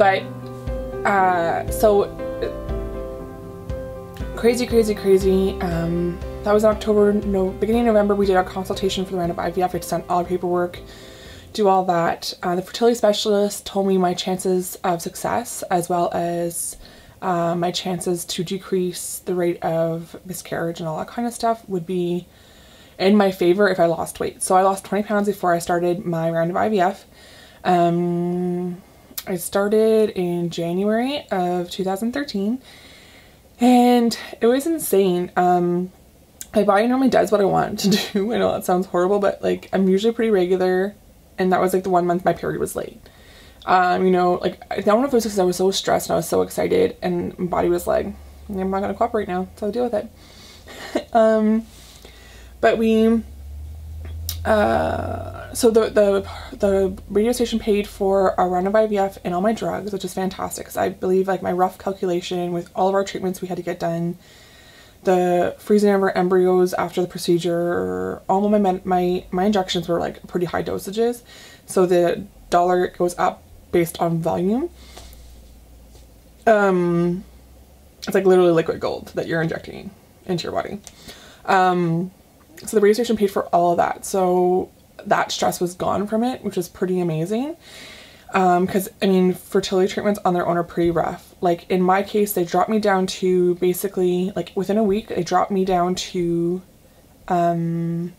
But so crazy. That was in October. No, beginning of November, we did our consultation for the round of IVF. We had to send all our paperwork, do all that. The fertility specialist told me my chances of success, as well as my chances to decrease the rate of miscarriage and all that kind of stuff, would be in my favor if I lost weight. So I lost 20 pounds before I started my round of IVF. I started in January of 2013, and it was insane. My body normally does what I want it to do. I know that sounds horrible, but like I'm usually pretty regular, and that was like the 1 month my period was late. You know, like I don't know if it was because I was so stressed and I was so excited, and my body was like, I'm not gonna cooperate now, so I'll deal with it. But we so the radio station paid for a round of IVF and all my drugs, which is fantastic, because I believe, like, my rough calculation with all of our treatments we had to get done, the freezing of our embryos after the procedure, all of my injections were like pretty high dosages, so the dollar goes up based on volume. It's like literally liquid gold that you're injecting into your body. So the radio station paid for all of that, so that stress was gone from it, which was pretty amazing. Because I mean, fertility treatments on their own are pretty rough. Like in my case, they dropped me down to basically, like within a week, they dropped me down to I'm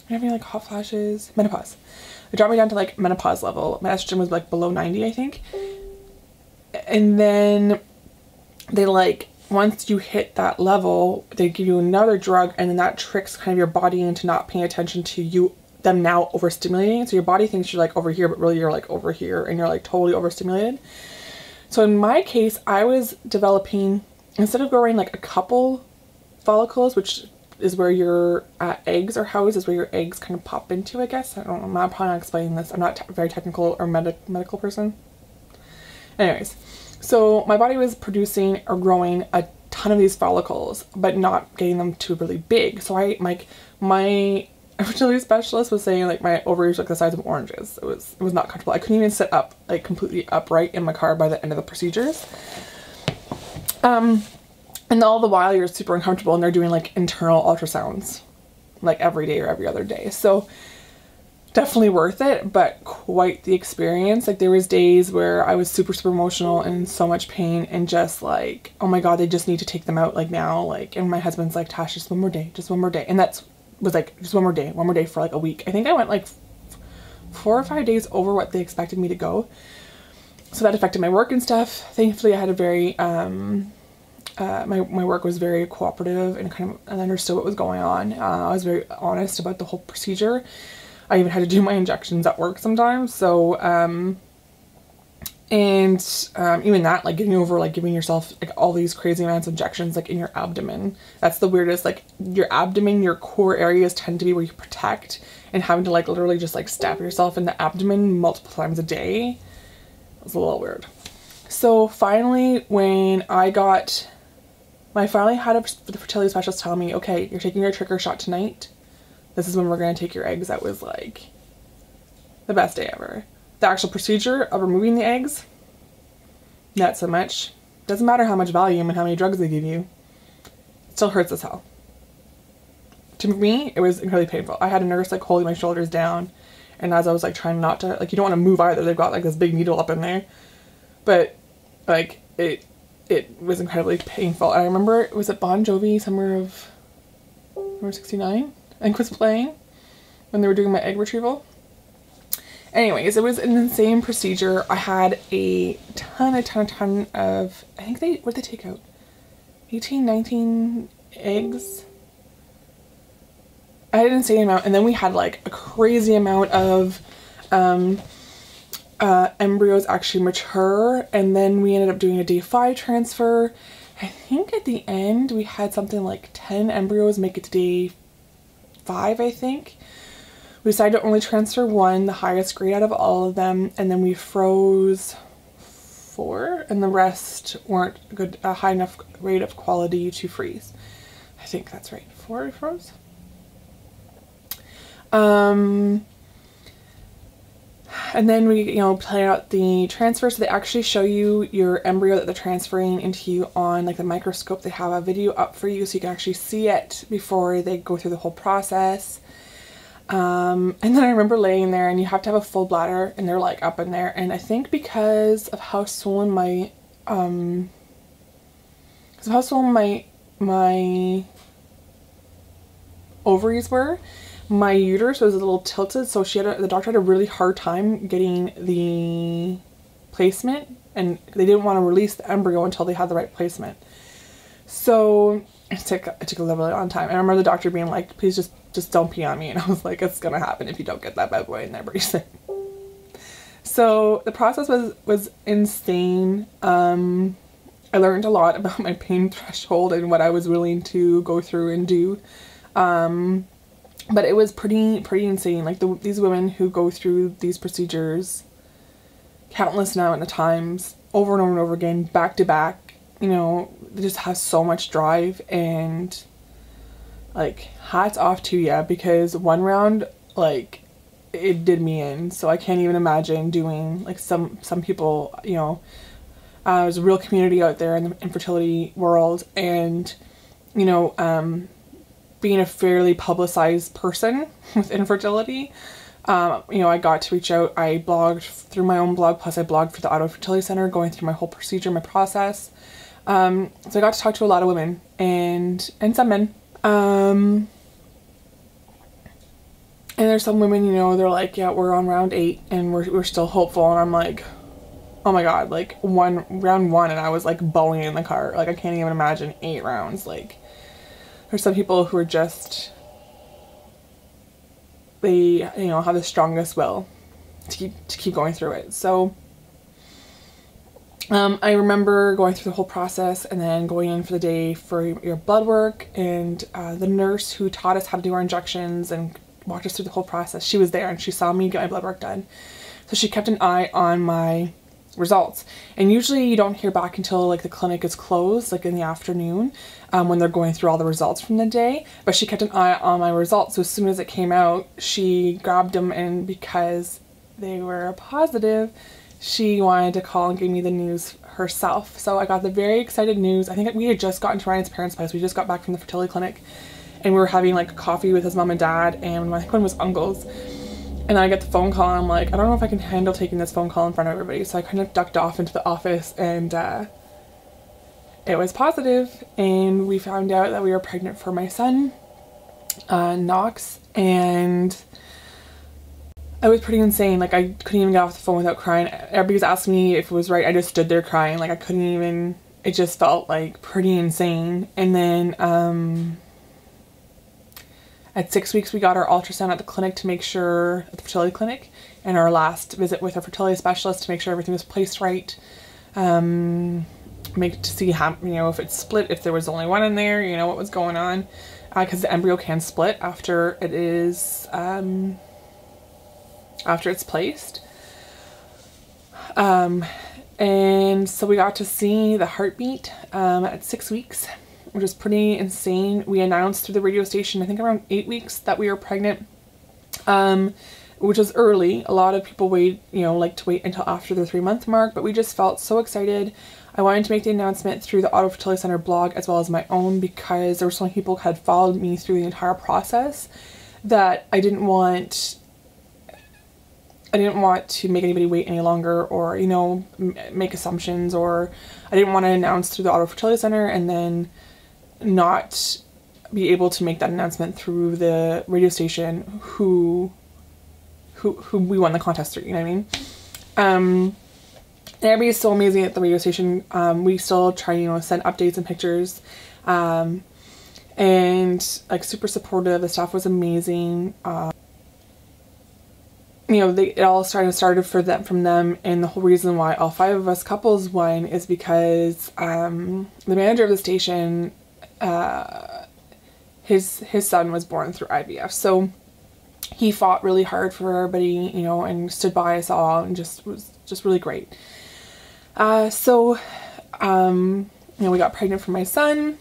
having like hot flashes, menopause. They dropped me down to like menopause level. My estrogen was like below 90, I think. And then they, like, once you hit that level, they give you another drug, and then that tricks kind of your body into not paying attention to them now overstimulating. So your body thinks you're like over here, but really you're like over here, and you're like totally overstimulated. So in my case, I was developing, instead of growing like a couple follicles, which is where your eggs are housed, is where your eggs kind of pop into, I guess. I don't know, I'm probably not explaining this. I'm not very technical or medical person. Anyways, so my body was producing or growing a ton of these follicles, but not getting them too really big. So my fertility specialist was saying like my ovaries were like the size of oranges. It was not comfortable. I couldn't even sit up, like completely upright in my car by the end of the procedures. And all the while you're super uncomfortable, and they're doing like internal ultrasounds like every day or every other day. So definitely worth it, but quite the experience. Like there was days where I was super emotional and in so much pain, and just like, oh my god, they just need to take them out like now. Like, and my husband's like, Tash, just one more day, and that was like just one more day for like a week. I think I went like 4 or 5 days over what they expected me to go, so that affected my work and stuff. Thankfully I had a very my work was very cooperative and kind of understood what was going on. I was very honest about the whole procedure. I even had to do my injections at work sometimes. So, even that, like getting over, like giving yourself like all these crazy amounts of injections, like in your abdomen. That's the weirdest, like your abdomen, your core areas tend to be where you protect, and having to like literally just like stab yourself in the abdomen multiple times a day was a little weird. So finally, when I finally had the fertility specialist tell me, okay, you're taking your trigger shot tonight. This is when we're going to take your eggs. That was like the best day ever. The actual procedure of removing the eggs, not so much. Doesn't matter how much Valium and how many drugs they give you. It still hurts as hell. To me, it was incredibly painful. I had a nurse like holding my shoulders down, and as I was like trying not to, like, you don't want to move either. They've got like this big needle up in there. But like it was incredibly painful. And I remember, it was at Bon Jovi, summer of 69. I think was playing when they were doing my egg retrieval. Anyways, it was an insane procedure. I had a ton of, I think what did they take out? 18, 19 eggs. I had an insane amount, and then we had like a crazy amount of embryos actually mature, and then we ended up doing a day 5 transfer. I think at the end we had something like 10 embryos make it to day 5, I think. We decided to only transfer 1, the highest grade out of all of them, and then we froze 4, and the rest weren't a high enough rate of quality to freeze. I think that's right. 4 we froze. And then we, you know, play out the transfer. So they actually show you your embryo that they're transferring into you on like the microscope. They have a video up for you so you can actually see it before they go through the whole process. And then I remember laying there, and you have to have a full bladder, and they're like up in there. And I think because of how swollen my my ovaries were, my uterus was a little tilted, so the doctor had a really hard time getting the placement, and they didn't want to release the embryo until they had the right placement. So it took a really long time. And I remember the doctor being like, please just don't pee on me. And I was like, it's gonna happen if you don't get that bad boy in there pretty soon. So the process was insane. I learned a lot about my pain threshold and what I was willing to go through and do. But it was pretty insane. Like these women who go through these procedures countless amount of times, over and over and over again, back to back, you know, they just have so much drive, and like hats off to you, because one round, like, it did me in. So I can't even imagine doing like some people, you know, there's a real community out there in the infertility world, and you know, being a fairly publicized person with infertility, you know, I got to reach out. I blogged through my own blog, plus I blogged for the Auto Fertility Center, going through my whole procedure, my process. So I got to talk to a lot of women and some men. And there's some women, you know, they're like, yeah, we're on round 8 and we're still hopeful. And I'm like, oh my God, like round 1 and I was like bawling in the car. Like I can't even imagine 8 rounds. Like there's some people who are just, they, you know, have the strongest will to keep going through it. So I remember going through the whole process and then going in for the day for your blood work, and the nurse who taught us how to do our injections and walked us through the whole process, she was there and she saw me get my blood work done. So she kept an eye on my results, and usually you don't hear back until like the clinic is closed, like in the afternoon, when they're going through all the results from the day. But she kept an eye on my results, so as soon as it came out, she grabbed them, and because they were positive, she wanted to call and give me the news herself. So I got the very excited news. I think we had just gotten to Ryan's parents' place. We just got back from the fertility clinic, and we were having like coffee with his mom and dad, and I think one was uncles. And I get the phone call, and I'm like, I don't know if I can handle taking this phone call in front of everybody. So I kind of ducked off into the office, and it was positive, and we found out that we were pregnant for my son, Knox, and it was pretty insane. Like I couldn't even get off the phone without crying. Everybody was asking me if it was right. I just stood there crying. Like I couldn't even, it just felt like pretty insane. And then at 6 weeks, we got our ultrasound at the clinic to make sure, at the fertility clinic, and our last visit with our fertility specialist to make sure everything was placed right. To see how, you know, if it's split, if there was only one in there, you know, what was going on. Because the embryo can split after it is, after it's placed. And so we got to see the heartbeat at 6 weeks, which is pretty insane. We announced through the radio station, I think around 8 weeks, that we were pregnant, which was early. A lot of people wait, you know, like to wait until after the 3-month mark, but we just felt so excited. I wanted to make the announcement through the Auto Fertility Center blog as well as my own, because there were so many people who had followed me through the entire process that I didn't want to make anybody wait any longer, or, you know, make assumptions, or I didn't want to announce through the Auto Fertility Center and then not be able to make that announcement through the radio station who we won the contest through, you know what I mean? And everybody's so amazing at the radio station. We still try, you know, send updates and pictures, and like super supportive. The staff was amazing. You know, it all started from them, and the whole reason why all 5 of us couples won is because the manager of the station, his son was born through IVF, so he fought really hard for everybody, you know, and stood by us all, and was really great. So you know, we got pregnant for my son,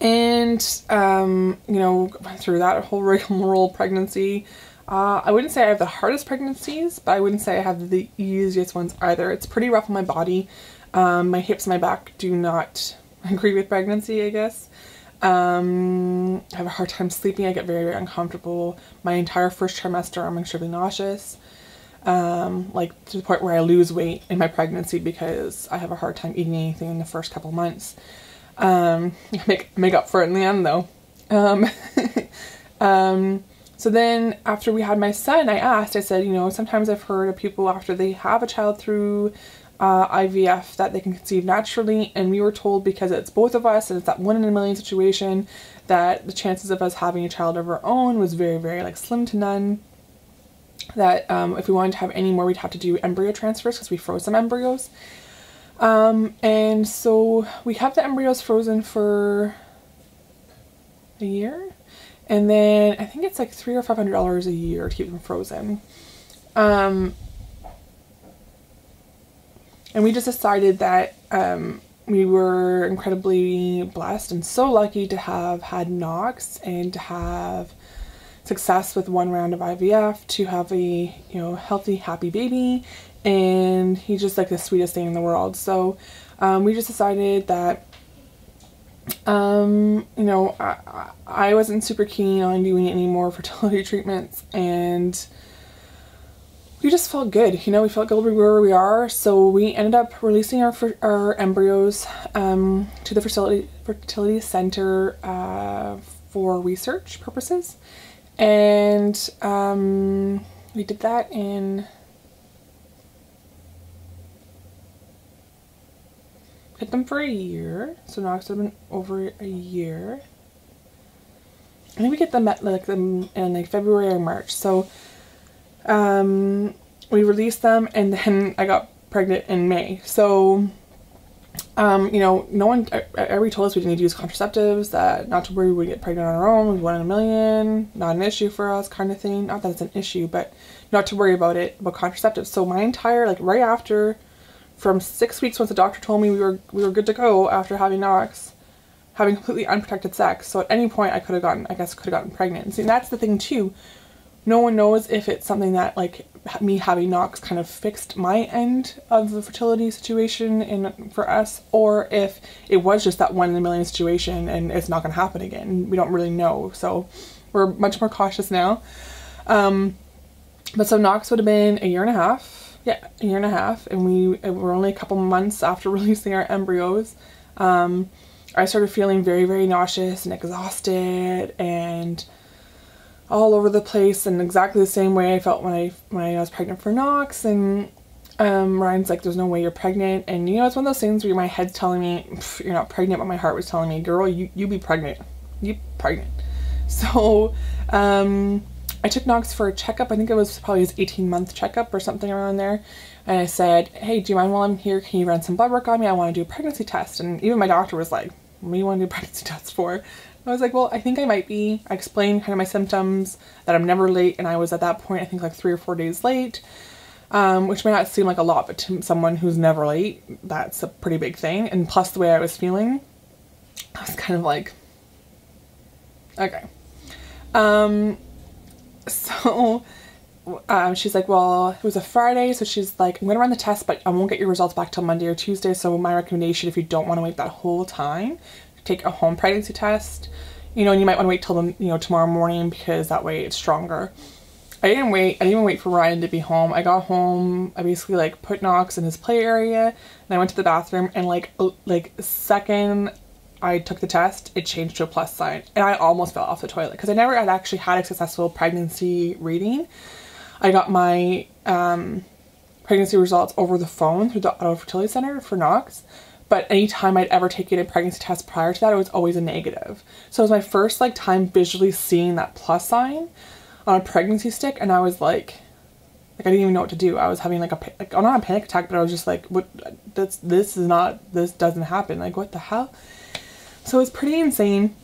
and you know, went through that whole rigmarole pregnancy. I wouldn't say I have the hardest pregnancies, but I wouldn't say I have the easiest ones either. It's pretty rough on my body. My hips and my back do not agree with pregnancy, I guess. I have a hard time sleeping. I get very, very uncomfortable. My entire first trimester, I'm extremely nauseous. Like to the point where I lose weight in my pregnancy because I have a hard time eating anything in the first couple months. Make up for it in the end though. So then after we had my son, I said, you know, sometimes I've heard of people after they have a child through IVF that they can conceive naturally, and we were told because it's both of us and it's that 1 in a million situation that the chances of us having a child of our own was very, very like slim to none. That if we wanted to have any more, we'd have to do embryo transfers because we froze some embryos. And so we have the embryos frozen for a year, and then I think it's like $300 or $500 a year to keep them frozen. And we just decided that we were incredibly blessed and so lucky to have had Knox and to have success with 1 round of IVF, to have a, you know, healthy, happy baby, and he's just like the sweetest thing in the world. So we just decided that you know, I wasn't super keen on doing any more fertility treatments, and we just felt good, you know, we felt good where we are. So we ended up releasing our embryos to the fertility center for research purposes, and we did that in hit them for a year. So Knox have been over a year. I think we get them at like in like February or March. So we released them, and then I got pregnant in May. So you know, no one ever told us we didn't need to use contraceptives, that not to worry, we would get pregnant on our own, it was 1 in a million, not an issue for us kind of thing. Not that it's an issue, but not to worry about it, about contraceptives. So my entire, like right after, from 6 weeks, once the doctor told me we were good to go after having Knox, having completely unprotected sex. So at any point I could have gotten pregnant. And see, that's the thing too. No one knows if it's something that like me having Knox kind of fixed my end of the fertility situation for us, or if it was just that 1 in a million situation and it's not going to happen again. We don't really know. So we're much more cautious now. But so Knox would have been a year and a half. Yeah, a year and a half. And we were only a couple months after releasing our embryos. I started feeling very, very nauseous and exhausted and all over the place, and exactly the same way I felt when I was pregnant for Knox. And Ryan's like, there's no way you're pregnant. And you know, it's one of those things where my head's telling me you're not pregnant, but my heart was telling me, girl, you be pregnant. You pregnant. So I took Knox for a checkup. I think it was probably his 18-month checkup or something around there. And I said, hey, do you mind while I'm here, can you run some blood work on me? I want to do a pregnancy test. And even my doctor was like, what do you want to do a pregnancy test for? I was like, well, I think I might be. I explained kind of my symptoms, that I'm never late, and I was at that point, I think like 3 or 4 days late, which may not seem like a lot, but to someone who's never late, that's a pretty big thing. And plus the way I was feeling, I was kind of like, okay. So she's like, well, it was a Friday, so she's like, I'm gonna run the test, but I won't get your results back till Monday or Tuesday. So my recommendation, if you don't want to wait that whole time, take a home pregnancy test, you know, and you might want to wait till tomorrow morning, because that way it's stronger. I didn't even wait for Ryan to be home. I got home, I basically like put Knox in his play area, and I went to the bathroom, and like second I took the test, it changed to a plus sign, and I almost fell off the toilet because I never had actually had a successful pregnancy reading. I got my pregnancy results over the phone through the Auto Fertility Center for Knox. But anytime I'd ever taken a pregnancy test prior to that, it was always a negative. So it was my first like time visually seeing that plus sign on a pregnancy stick, and I was like I didn't even know what to do. I was having like not a panic attack, but I was just like, what? This doesn't happen. Like, what the hell? So it was pretty insane.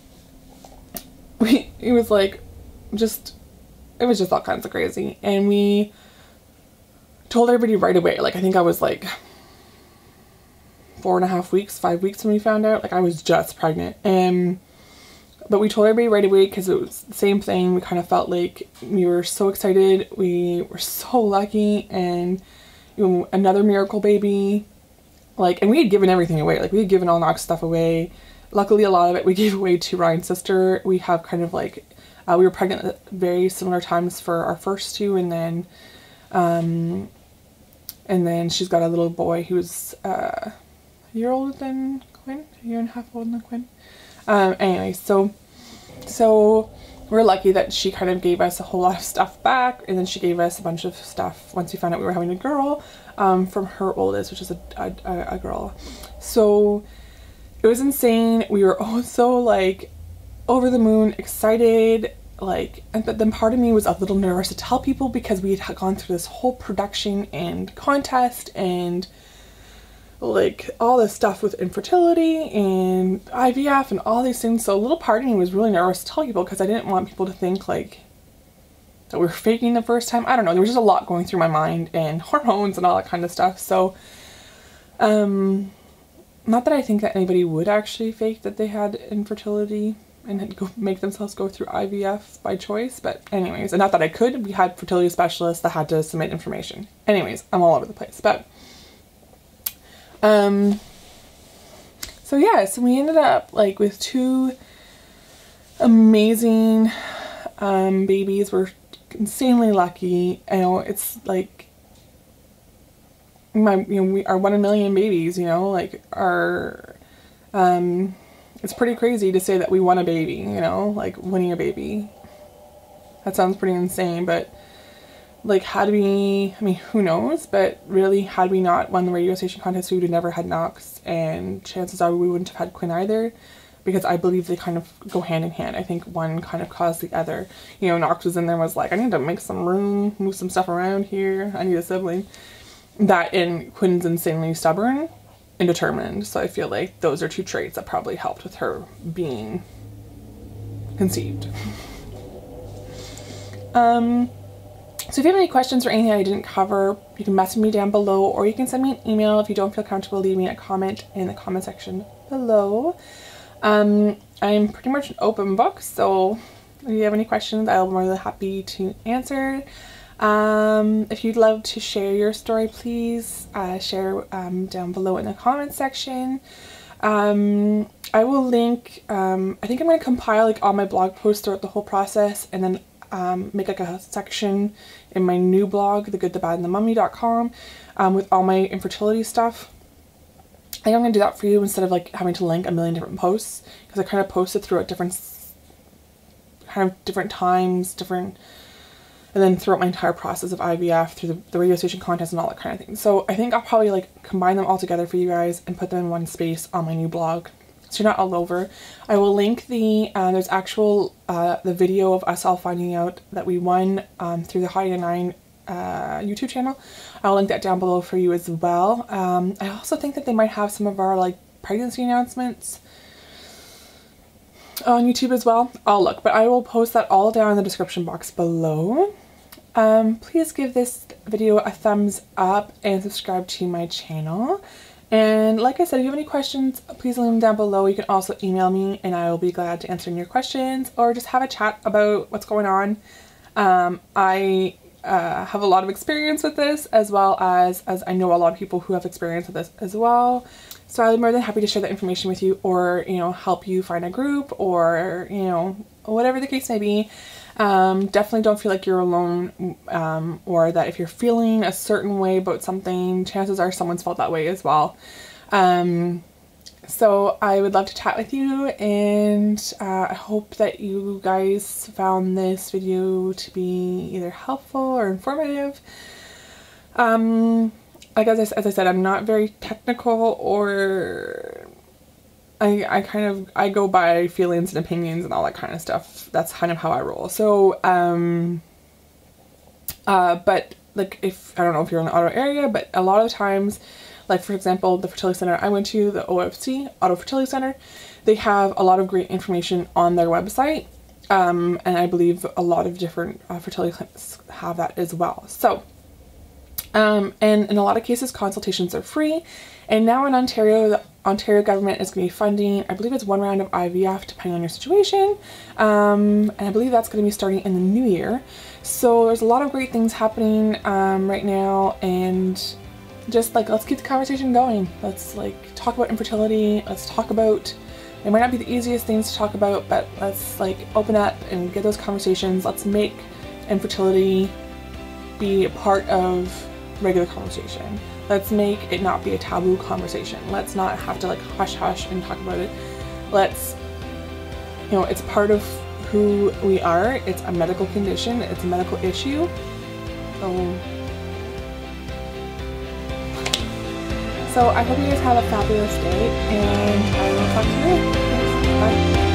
It was just all kinds of crazy, and we told everybody right away. Like, I think I was like 4.5 weeks, 5 weeks when we found out. Like, I was just pregnant, and but we told everybody right away because it was the same thing. We kind of felt like we were so excited. We were so lucky, and you know, another miracle baby. Like, and we had given everything away. Like, we had given all Knox stuff away. Luckily, a lot of it we gave away to Ryan's sister. We have kind of like, we were pregnant at very similar times for our first two, and then she's got a little boy who's a year older than Quinn, a year and a half older than Quinn. Anyway, so we're lucky that she kind of gave us a whole lot of stuff back, and then she gave us a bunch of stuff once we found out we were having a girl, from her oldest, which is a girl. So it was insane. We were all so like over the moon, excited, like, but then part of me was a little nervous to tell people because we had gone through this whole production and contest and like all this stuff with infertility and IVF and all these things. So a little part of me was really nervous to tell people because I didn't want people to think like that we were faking the first time. I don't know. There was just a lot going through my mind, and hormones and all that kind of stuff. So, not that I think that anybody would actually fake that they had infertility and go make themselves go through IVF by choice. But anyways, and not that I could. We had fertility specialists that had to submit information. Anyways, I'm all over the place. But so yeah, so we ended up like with two amazing babies. We're insanely lucky. I know it's like we are 1 in a million babies, you know, like our it's pretty crazy to say that we won a baby, you know, like winning a baby. That sounds pretty insane, but like had we, I mean, who knows, but really had we not won the radio station contest, we would have never had Knox, and chances are we wouldn't have had Quinn either, because I believe they kind of go hand in hand. I think one kind of caused the other. You know, Knox was in there and was like, I need to make some room, move some stuff around here, I need a sibling. That, and Quinn's insanely stubborn and determined, so I feel like those are two traits that probably helped with her being conceived. So if you have any questions or anything I didn't cover, you can message me down below, or you can send me an email. If you don't feel comfortable, leave me a comment in the comment section below. I'm pretty much an open book, so if you have any questions, I'll be more than happy to answer. If you'd love to share your story, please share down below in the comment section. I will link, I think I'm going to compile like all my blog posts throughout the whole process, and then make like a section in my new blog, thegoodthebadandthemummy.com, with all my infertility stuff. I think I'm going to do that for you instead of like having to link a million different posts, because I kind of posted throughout different times, and then throughout my entire process of IVF, through the radio station contest and all that kind of thing. So I think I'll probably like combine them all together for you guys and put them in one space on my new blog, so you're not all over. I will link the, there's actual, the video of us all finding out that we won through the High 9 YouTube channel. I'll link that down below for you as well. I also think that they might have some of our like pregnancy announcements on YouTube as well. I'll look, but I will post that all down in the description box below. Please give this video a thumbs up and subscribe to my channel. And like I said, if you have any questions, please leave them down below. You can also email me and I will be glad to answer your questions, or just have a chat about what's going on. I have a lot of experience with this, as well as I know a lot of people who have experience with this as well. So I'm more than happy to share that information with you, or, you know, help you find a group, or, you know, whatever the case may be. Definitely don't feel like you're alone, or that if you're feeling a certain way about something, chances are someone's felt that way as well. So I would love to chat with you, and I hope that you guys found this video to be either helpful or informative. Like as I said, I'm not very technical, or I go by feelings and opinions and all that kind of stuff. That's kind of how I roll. So, but like, if, I don't know if you're in the Ottawa area, but a lot of times, like for example, the fertility center I went to, the OFC, Ottawa Fertility Center, they have a lot of great information on their website. And I believe a lot of different fertility clinics have that as well. So, and in a lot of cases, consultations are free. And now in Ontario, Ontario government is going to be funding, I believe it's 1 round of IVF depending on your situation, and I believe that's going to be starting in the new year. So there's a lot of great things happening right now, and just like, let's keep the conversation going. Let's like talk about infertility. Let's talk about, it might not be the easiest things to talk about, but let's like open up and get those conversations. Let's make infertility be a part of regular conversation. Let's make it not be a taboo conversation. Let's not have to like hush hush and talk about it. Let's, you know, it's part of who we are. It's a medical condition. It's a medical issue. So I hope you guys have a fabulous day, and I will talk to you later. Thanks. Bye.